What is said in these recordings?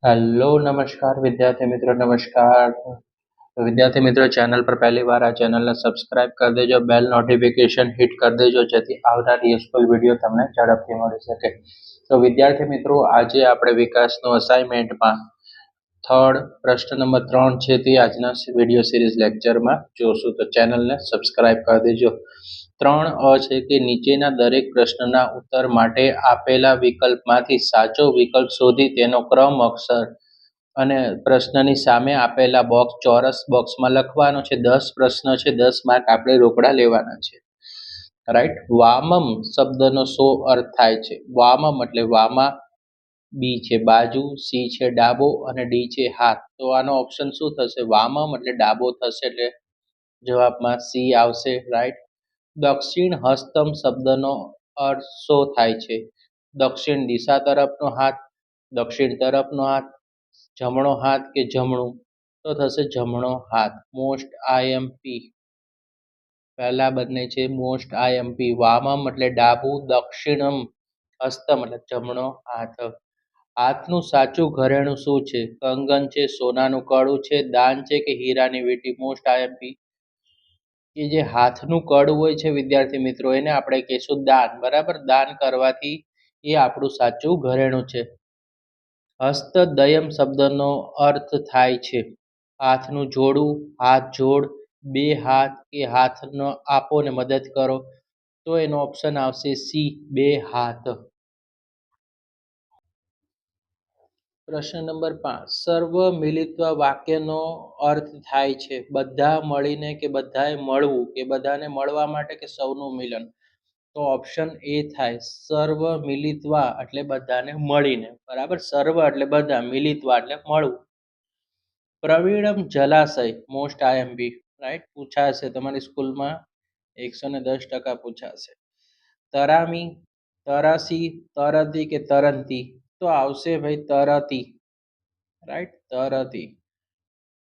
Hello नमस्कार विद्यार्थी मित्रों नमस्कार। तो विद्यार्थी मित्रों चैनल पर पहली बार आ चैनल ने सब्सक्राइब कर देजो, बेल नोटिफिकेशन हिट कर देजो જેથી આવનારી યુઝફુલ વિડીયો તમને ઝડપથી મળી શકે। તો વિદ્યાર્થી મિત્રો આજે આપણે વિકાસનો અસાઇનમેન્ટમાં થર્ડ પ્રશ્ન નંબર 3 છે તે આજના વિડીયો સિરીઝ લેક્ચરમાં જોશું। તો ચેનલને સબસ્ક્રાઇબ કરી દેજો। 3 છે કે નીચેના દરેક પ્રશ્નના ઉત્તર માટે આપેલા વિકલ્પમાંથી સાચો વિકલ્પ શોધી તેનો ક્રમ અક્ષર અને પ્રશ્નની સામે આપેલા બોક્સ ચોરસ બોક્સમાં લખવાનો છે। 10 પ્રશ્ન છે, 10 માર્ક આપણે રોકડા લેવાના છે, રાઈટ। વામમ શબ્દનો શો અર્થ થાય છે? વામમ એટલે વામા, બી છે બાજુ, સી છે ડાબો અને ડી છે હાથ। તો આનો ઓપ્શન શું થશે? વામમ એટલે ડાબો થશે, એટલે જવાબમાં સી આવશે, રાઈટ। દક્ષિણ હસ્તમ શબ્દનો અર્થ શું થાય છે? દક્ષિણ દિશા તરફનો હાથ, દક્ષિણ તરફનો હાથ, જમણો હાથ કે જમણું? તો થશે જમણો હાથ। મોસ્ટ આઈએમપી પહેલા બંને છે મોસ્ટ આઈએમપી। વામમ એટલે ડાબું, દક્ષિણમ હસ્તમ એટલે જમણો હાથ। હાથનું સાચું ઘરેણું શું છે? કંગન છે, સોનાનું કડું છે, દાન છે કે હીરાની વીંટી? મોસ્ટ આઈએમપી એ જે હાથનું કડું હોય છે વિદ્યાર્થી મિત્રો એને આપણે કહીશું દાન, બરાબર। દાન કરવાથી એ આપણું સાચું ઘરેણું છે। હસ્તદયમ શબ્દનો અર્થ થાય છે? હાથનું જોડું, હાથ જોડ, બે હાથ કે હાથનો આપો ને મદદ કરો? તો એનો ઓપ્શન આવશે સી, બે હાથ। પ્રશ્ન નંબર 5 સર્વ મિલિત્વ વાક્યનો અર્થ થાય છે? બધા મળીને કે બધાએ મળવું કે બધાને મળવા માટે કે સૌનું મિલન? તો ઓપ્શન એ થાય સર્વ મિલિત્વા એટલે બધાને મળીને, બરાબર। સર્વ એટલે બધા, મિલિત્વા એટલે મળવું। પ્રવીણમ જલાશય મોસ્ટ આઈએમપી, રાઈટ, પૂછાશે તમારી સ્કૂલમાં 110% પૂછાશે। તરામી, તરાસી, તરતી કે તરંતી? તો આવશે ભાઈ તરતી, રાઈટ, તરતી।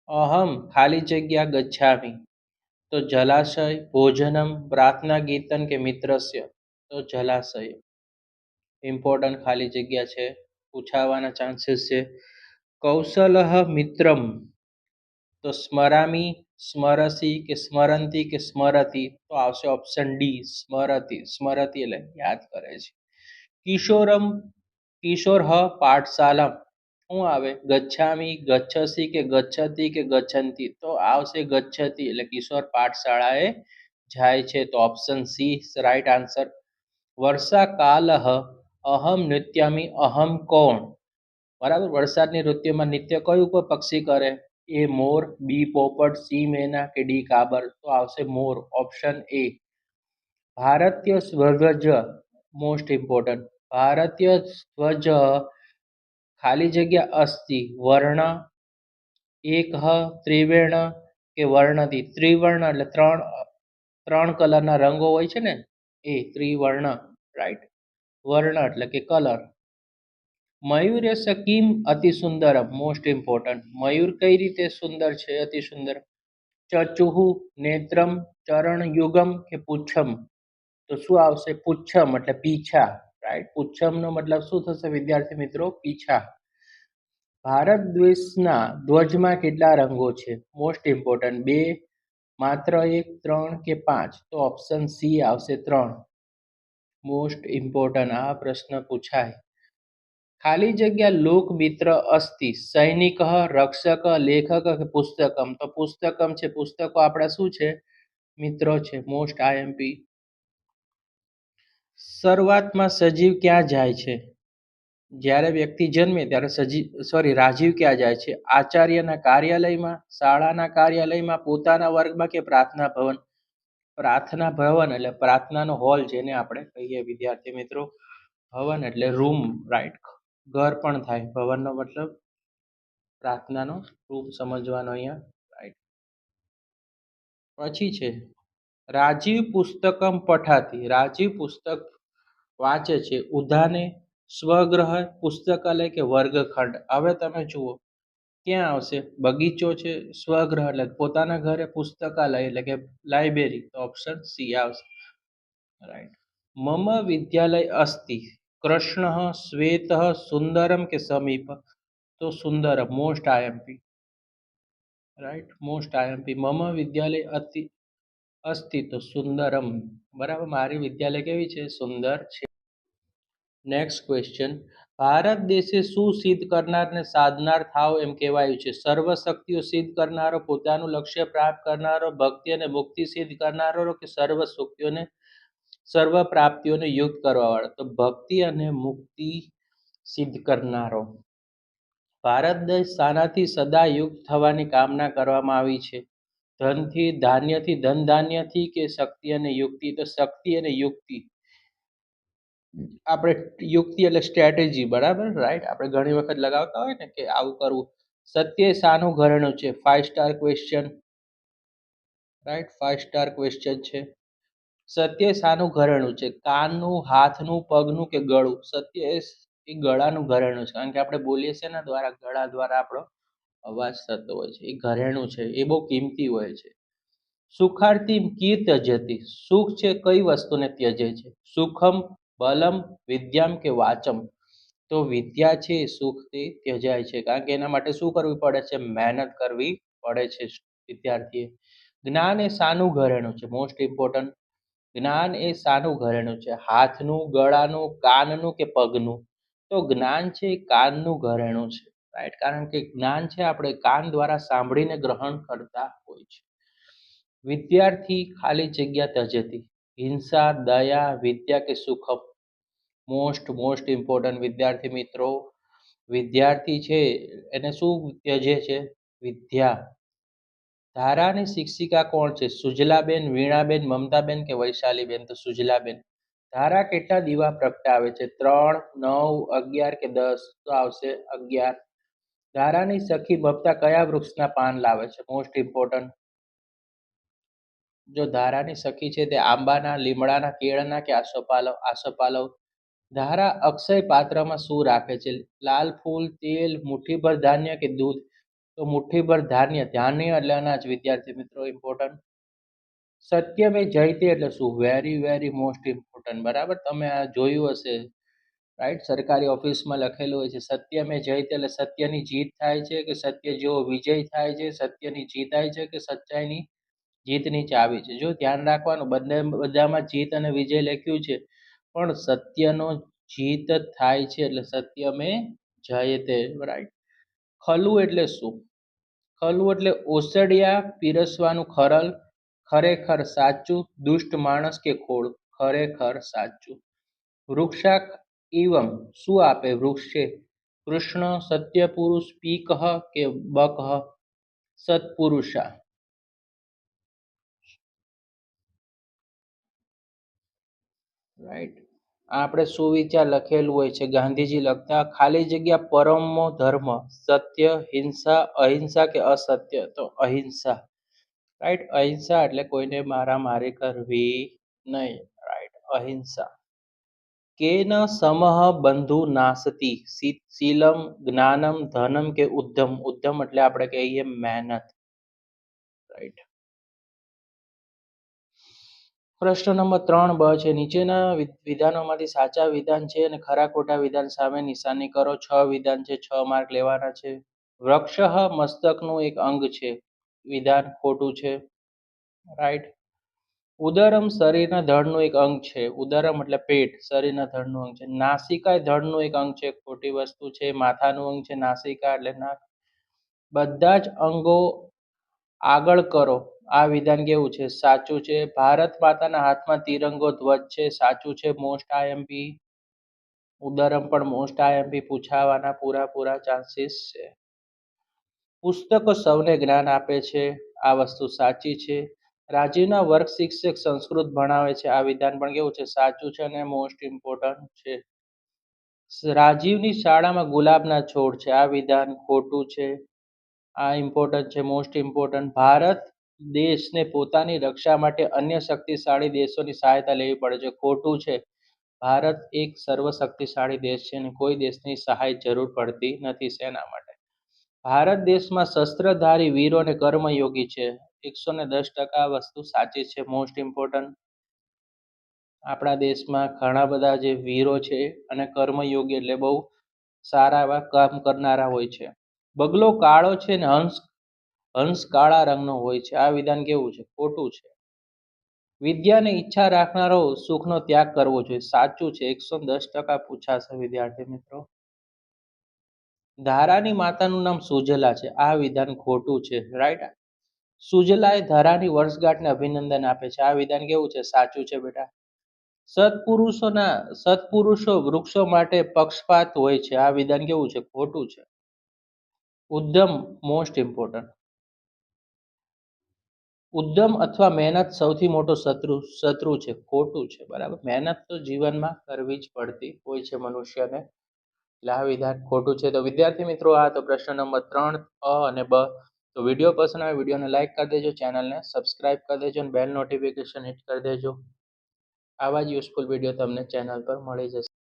અહમ ખાલી જગ્યા ગચ્છામી, તો જલાશય, ભોજનમ, પ્રાર્થના ગીતન કે મિત્રસ્ય? તો જલાશય। ઇમ્પોર્ટન્ટ ખાલી જગ્યા છે, પૂછાવાના ચાન્સીસ છે। કૌશલઃ મિત્રમ, તો સ્મરામી, સ્મરસી કે સ્મરંતી કે સ્મરતી? તો આવશે ઓપ્શન ડી, સ્મરતી। સ્મરતી એટલે યાદ કરે છે। કિશોરમ, કિશોર પાઠશાલમ શું આવે? ગચ્છામી, ગચ્છસી કે ગચ્છતી કે ગચ્છંતી? તો આવશે ગચ્છતી, એટલે કિશોર પાઠશાળાએ જાય છે। તો ઓપ્શન સી રાઈટ આન્સર। વર્ષા કાલઃ અહમ નૃત્યામી, અહમ કોણ? બરાબર, વરસાદની ઋતુમાં નૃત્ય કયું કોઈ પક્ષી કરે? એ મોર, બી પોપટ, સી મેના કે ડી કાબર? તો આવશે મોર, ઓપ્શન એ। ભારતીય ધ્વજ મોસ્ટ ઇમ્પોર્ટન્ટ, ભારતીય ધ્વજ ખાલી જગ્યા અસ્તિ વર્ણ એક ત્રિવર્ણ કે વર્ણથી? ત્રિવર્ણ એટલે ત્રણ કલરના રંગો હોય છે ને, એ ત્રિવર્ણ, રાઈટ। વર્ણ એટલે કે કલર। મયુર્યસ્ય કિમ અતિ સુંદરમ મોસ્ટ ઇમ્પોર્ટન્ટ, મયુર કઈ રીતે સુંદર છે, અતિ સુંદર? ચચુહુ, નેત્રમ, ચરણયુગમ કે પુચ્છમ? તો શું આવશે? પુચ્છમ એટલે પીછા, રાઈટ। પુચ્છમનો મતલબ શું થશે વિદ્યાર્થી મિત્રો? પીછા। ભારત દેશના ધ્વજમાં કેટલા રંગો છે? મોસ્ટ ઇમ્પોર્ટન્ટ, બે, માત્ર એક, ત્રણ કે પાંચ? તો ઓપ્શન સી આવશે, ત્રણ। મોસ્ટ ઇમ્પોર્ટન્ટ આ પ્રશ્ન પૂછાય। ખાલી જગ્યા લોકમિત્ર અસ્તિ સૈનિક, રક્ષક, લેખક કે પુસ્તકમ? તો પુસ્તકમ છે, પુસ્તકો આપણા શું છે? મિત્રો છે, મોસ્ટ આઈએમપી। શરૂઆતમાં સજીવ ક્યાં જાય છે? જ્યારે વ્યક્તિ જન્મે ત્યારે રાજીવ ક્યાં જાય છે? આચાર્યના કાર્યાલયમાં, શાળાના કાર્યાલયમાં, પોતાના વર્ગમાં કે પ્રાર્થના ભવન? પ્રાર્થના ભવન એટલે પ્રાર્થનાનો હોલ જેને આપણે કહીએ વિદ્યાર્થી મિત્રો। ભવન એટલે રૂમ, રાઈટ, ઘર પણ થાય, ભવનનો મતલબ પ્રાર્થનાનો રૂમ સમજવાનો અહીંયા, રાઈટ। પછી છે રાજીવ પુસ્તકમ પઠાતી, રાજીવ પુસ્તક વાંચે છે, ઉધાને, સ્વગ્રહ, પુસ્તકાલય કે વર્ગખંડ? હવે તમે જુઓ ક્યાં આવશે? બગીચો છે, સ્વગ્રહ એટલે પોતાના ઘરે, પુસ્તકાલય એટલે કે લાઇબ્રેરી? તો ઓપ્શન સી આવશે, રાઈટ। મમ વિદ્યાલય અસ્તિ કૃષ્ણ, શ્વેત, સુંદરમ કે સમીપ? તો Sundaram most IMP, right, most IMP. મમ વિદ્યાલય અસ્તિ તો સુંદરમ. બરાબર, મારી વિદ્યાલય કેવી છે? સુંદર છે. Next question. ભારત દેશે શું સિદ્ધ કરનારને સાધનાર થાવ એમ કહેવાયું છે? સર્વ શક્તિઓ સિદ્ધ કરનારો, પોતાનું લક્ષ્ય પ્રાપ્ત કરનારો, ભક્તિ અને મુક્તિ સિદ્ધ કરનારો કે સર્વ શક્તિઓને સર્વ પ્રાપ્તિઓને યુક્ત કરવા વાળો? તો ભક્તિ અને મુક્તિ સિદ્ધ કરનારો. ભારત દેશ શાનાથી સદા યુક્ત થવાની કામના કરવામાં આવી છે? ધનથી, ધાન્યથી, ધન ધાન્યથી કે શક્તિ અને યુક્તિ? તો શક્તિ અને યુક્તિ. આપણે યુક્તિ એટલે સ્ટ્રેટેજી, બરાબર, રાઈટ. આપણે ઘણી વખત લગાવતા હોય ને કે આવું કરવું. સત્ય શાનું ઘરેણું છે? 5 star question, right, 5 star question છે. સત્ય શાનું ઘરેણું છે? કાનનું, હાથનું, પગનું કે ગળું? સત્ય એ ગળાનું ઘરેણું છે, કારણ કે આપણે બોલીએ છીએ એના દ્વારા, ગળા દ્વારા આપણો અવાજ થતો હોય છે. એ ઘરેણું છે, એ બહુ કિંમતી હોય છે. સુખાર્થી કી ત્યજતી? સુખ છે કઈ વસ્તુને ત્યજે છે? સુખમ, બલમ, વિદ્યામ કે વાચમ? તો વિદ્યા છે સુખથી ત્યજાય છે, કારણ કે એના માટે શું કરવી પડે છે? મહેનત કરવી પડે છે વિદ્યાર્થીએ. જ્ઞાન એ શાનું ઘરેણું છે? Most important. જ્ઞાન એ શાનું ઘરેણું છે? હાથનું, ગળાનું, કાનનું કે પગનું? તો જ્ઞાન છે એ કાનનું ઘરેણું છે, રાઈટ, કારણ કે જ્ઞાન છે આપણે કાન દ્વારા સાંભળીને ગ્રહણ કરતા હોય છે. વિદ્યાર્થી ખાલી જગ્યા ત્યજતી? હિંસા, દયા, વિદ્યા કે સુખમ? મોસ્ટ મોસ્ટ ઇમ્પોર્ટન્ટ વિદ્યાર્થી મિત્રો, વિદ્યાર્થી છે એને શું ત્યજે છે? વિદ્યા. ધારાની શિક્ષિકા કોણ છે? સુજલાબેન, વીણાબેન, મમતાબેન કે વૈશાલીબેન? તો સુજલાબેન. ધારા કેટલા દીવા પ્રગટાવે છે? 3, 9, 11 કે 10? તો આવશે 11. ધારાની સખી મમતા કયા વૃક્ષના પાન લાવે છે? Most important. જો ધારાની સખી છે તે આંબાના, લીમડાના, કેળના કે આસોપાલવ? આસોપાલવ. ધારા અક્ષય પાત્રમાં શું રાખે છે? લાલ ફૂલ, તેલ, મુઠ્ઠીભર ધાન્ય કે દૂધ? તો મુઠ્ઠીભર ધાન્ય. ધાન્ય એટલે અનાજ, વિદ્યાર્થી મિત્રો, ઇમ્પોર્ટન્ટ. સત્યમે જયતે એટલે શું? વેરી વેરી મોસ્ટ ઇમ્પોર્ટન્ટ, બરાબર, તમે આ જોયું હશે, રાઈટ, સરકારી ઓફિસમાં લખેલું હોય છે સત્યમે જયતે એટલે સત્યની જીત થાય છે કે સત્ય જેવો વિજય થાય છે? સત્યની જીત થાય છે કે સચ્ચાઈની જીતની ચાવી છે? જો ધ્યાન રાખવાનું, બધામાં જીત અને વિજય લખ્યું છે, પણ સત્યનો જીત થાય છે એટલે સત્યમે જયતે, રાઈટ. ખલું એટલે શું? ખલું એટલે ઓસડિયા પીરસવાનું ખરલ. ખરેખર સાચું. દુષ્ટ માણસ કે ખોળ? ખરેખર સાચું. વૃક્ષાક એવમ શું આપે વૃક્ષ છે? કૃષ્ણ, સત્ય પુરુષ, પીકહ કે બકહ? સત્પુરુષા, રાઈટ. આપણે સુવિચાર લખેલું હોય છે, ગાંધીજી લખતા, ખાલી જગ્યા પરમો ધર્મ, સત્ય, હિંસા, અહિંસા કે અસત્ય? તો અહિંસા, રાઈટ. અહિંસા એટલે કોઈને મારામારી કરવી નહીં, રાઈટ, અહિંસા. કેન સમહ બંધુ નાસતી? શીલમ, જ્ઞાનમ, ધનમ કે ઉદ્ધમ? ઉદ્ધમ એટલે આપણે કહીએ મહેનત, રાઈટ. પ્રશ્ન નંબર 3 બ છે. નીચેના વિધાનોમાંથી સાચા વિધાન છે અને ખરા ખોટા વિધાન સામે નિશાની કરો. 6 વિધાન છે, 6 માર્ક લેવાના છે. વૃક્ષ મસ્તકનું એક અંગ છે, વિધાન ખોટું છે, રાઈટ. ઉદરમ શરીરના ધડનું એક અંગ છે. ઉદરમ એટલે પેટ, શરીરના ધડનું અંગ છે. નાસિકા એ ધડનું એક અંગ છે, ખોટી વસ્તુ છે. માથાનું અંગ છે નાસિકા એટલે નાક. બધા જ અંગો આગળ કરો, આ વિધાન કેવું છે? સાચું છે. ભારત માતાના હાથમાં તિરંગો ધ્વજ છે, સાચું છે, મોસ્ટ આઈએમપી. ઉદરમ પણ મોસ્ટ આઈએમપી પૂછાવાના પૂરા ચાન્સીસ છે. પુસ્તકો સૌને જ્ઞાન આપે છે, આ વસ્તુ સાચી છે. રાજીવના વર્ગ શિક્ષક સંસ્કૃત ભણાવે છે, આ વિધાન પણ કેવું છે? સાચું છે અને મોસ્ટ ઇમ્પોર્ટન્ટ છે. રાજીવની શાળામાં ગુલાબના છોડ છે, આ વિધાન ખોટું છે. આ ઇમ્પોર્ટન્ટ છે, મોસ્ટ ઇમ્પોર્ટન્ટ. ભારત દેશને પોતાની રક્ષા માટે અન્ય શક્તિશાળી દેશોની સહાયતા લેવી પડે છે, ખોટું છે. ભારત એક સર્વશક્તિશાળી દેશ છે અને કોઈ દેશની સહાય જરૂર પડતી નથી. શેના માટે? ભારત દેશમાં શસ્ત્રધારી વીરો અને કર્મયોગી છે, 110% વસ્તુ સાચી છે, મોસ્ટ ઇમ્પોર્ટન્ટ. આપણા દેશમાં ઘણા બધા જે વીરો છે અને કર્મયોગી એટલે બહુ સારા એવા કામ કરનારા હોય છે. બગલો કાળો છે ને હંસ કાળા રંગનો હોય છે. આ વિધાન કેવું છે? ખોટું છે. વિદ્યાની ઈચ્છા રાખનારો સુખનો ત્યાગ કરવો જોઈએ. સાચું છે. 110% પૂછાશે વિદ્યાર્થી મિત્રો. ધારાની માતાનું નામ સુજલા છે. આ વિધાન ખોટું છે. રાઈટ. સુજલાએ ધારાની વર્ષગાંઠને અભિનંદન આપે છે. આ વિધાન કેવું છે? સાચું છે બેટા. સત્પુરુષો વૃક્ષો માટે પક્ષપાત હોય છે. આ વિધાન કેવું છે? ખોટું છે. ઉદ્યમ મોસ્ટ ઇમ્પોર્ટન્ટ. ઉદ્યમ અથવા મહેનત સૌથી મોટો શત્રુ છે. ખોટું છે. બરાબર. મહેનત તો જીવનમાં કરવી જ પડતી હોય છે મનુષ્યને. એટલે આ વિધાન ખોટું છે. તો વિદ્યાર્થી મિત્રો, આ તો પ્રશ્ન નંબર 3 અ અને બ. તો વિડીયો પસંદ આવે વિડીયોને લાઈક કરી દેજો, ચેનલને સબસ્ક્રાઇબ કરી દેજો અને બેલ નોટિફિકેશન હિટ કરી દેજો. આવા જ યુઝફુલ વિડીયો તમને ચેનલ પર મળી જશે.